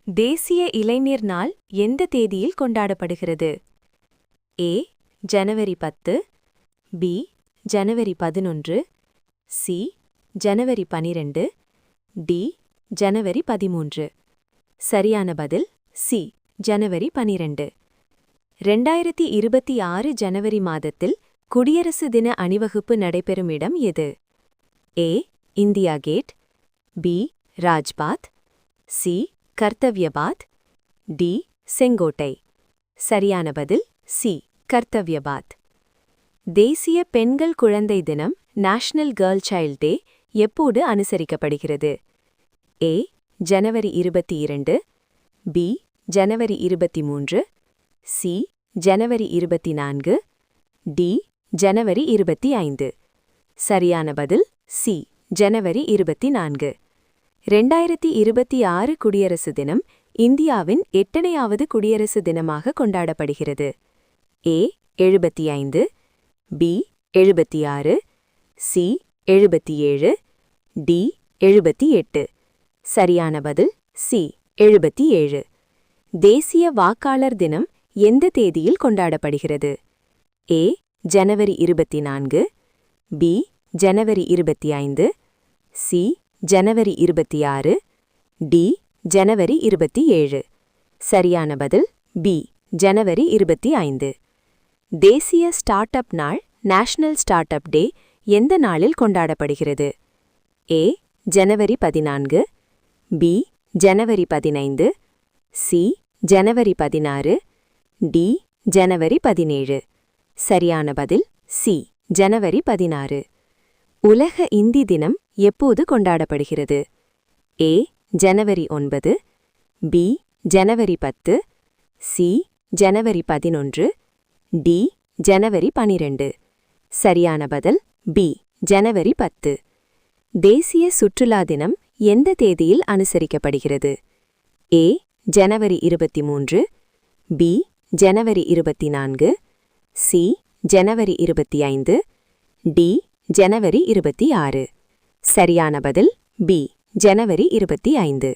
தேசிய இளைஞர் நாள் எந்த தேதியில் கொண்டாடப்படுகிறது? ஏ. ஜனவரி 10, பி. ஜனவரி 11, சி. ஜனவரி 12, டி. ஜனவரி 13. சரியான பதில் சி. ஜனவரி 12. 2026 ஜனவரி மாதத்தில் குடியரசு தின அணிவகுப்பு நடைபெறும் இடம் எது? A. India Gate, B. Rajpath, C. Kartavyapath, D. செங்கோட்டை. சரியான பதில் சி. கர்த்தவ்யபாத். தேசிய பெண்கள் குழந்தை தினம் நேஷனல் கேர்ள் சைல்ட் டே எப்போது அனுசரிக்கப்படுகிறது? ஏ. ஜனவரி 22, பி. ஜனவரி 23, சி. ஜனவரி 24, டி. ஜனவரி 25. சரியான பதில் சி. ஜனவரி 24. 2026 குடியரசு தினம் இந்தியாவின் எத்தனையாவது குடியரசு தினமாக கொண்டாடப்படுகிறது? ஏ. 75, பி. 76, சி. 77, டி. 78. சரியான பதில் சி. 77. தேசிய வாக்காளர் தினம் எந்த தேதியில் கொண்டாடப்படுகிறது? ஏ. ஜனவரி 24, பி. ஜனவரி 25, சி. ஜனவரி 26, டி. ஜனவரி 27. சரியான பதில் பி. ஜனவரி 25. தேசிய ஸ்டார்ட் அப் நாள் நேஷனல் ஸ்டார்ட் அப் டே எந்த நாளில் கொண்டாடப்படுகிறது? ஏ. ஜனவரி 14, பி. ஜனவரி 15, சி. ஜனவரி 16, டி. ஜனவரி 17. சரியான பதில் சி. ஜனவரி 16. உலக இந்தி தினம் எப்போது கொண்டாடப்படுகிறது? ஏ. ஜனவரி 9, பி. ஜனவரி 10, சி. ஜனவரி 11, டி. ஜனவரி 12. சரியான பதில் பி. ஜனவரி 10. தேசிய சுற்றுலா தினம் எந்த தேதியில் அனுசரிக்கப்படுகிறது? ஏ. ஜனவரி 23, பி. ஜனவரி 24, சி. ஜனவரி 25, டி. ஜனவரி 26. சரியான பதில் பி. ஜனவரி 25.